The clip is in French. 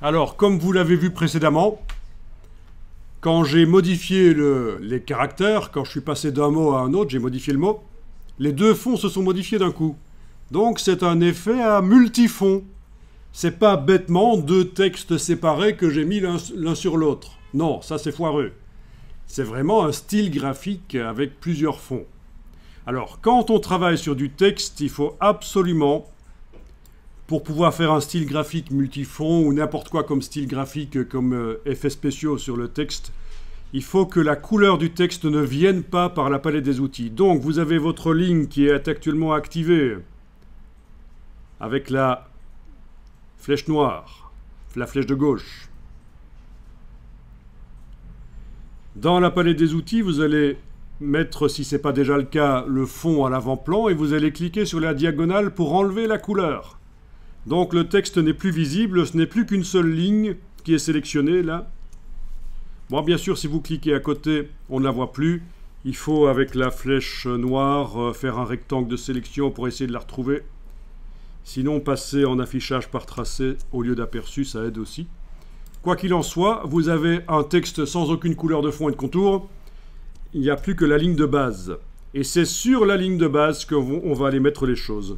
Alors, comme vous l'avez vu précédemment, quand j'ai modifié les caractères, quand je suis passé d'un mot à un autre, j'ai modifié le mot, les deux fonds se sont modifiés d'un coup. Donc c'est un effet à multifond. C'est pas bêtement deux textes séparés que j'ai mis l'un sur l'autre. Non, ça c'est foireux. C'est vraiment un style graphique avec plusieurs fonds. Alors, quand on travaille sur du texte, il faut absolument, pour pouvoir faire un style graphique multifond ou n'importe quoi comme style graphique, comme effets spéciaux sur le texte, il faut que la couleur du texte ne vienne pas par la palette des outils. Donc, vous avez votre ligne qui est actuellement activée avec la flèche noire, la flèche de gauche. Dans la palette des outils, vous allez mettre, si ce n'est pas déjà le cas, le fond à l'avant-plan et vous allez cliquer sur la diagonale pour enlever la couleur. Donc le texte n'est plus visible, ce n'est plus qu'une seule ligne qui est sélectionnée là. Bon, bien sûr, si vous cliquez à côté, on ne la voit plus. Il faut, avec la flèche noire, faire un rectangle de sélection pour essayer de la retrouver. Sinon, passer en affichage par tracé au lieu d'aperçu, ça aide aussi. Quoi qu'il en soit, vous avez un texte sans aucune couleur de fond et de contour. Il n'y a plus que la ligne de base. Et c'est sur la ligne de base qu'on va aller mettre les choses.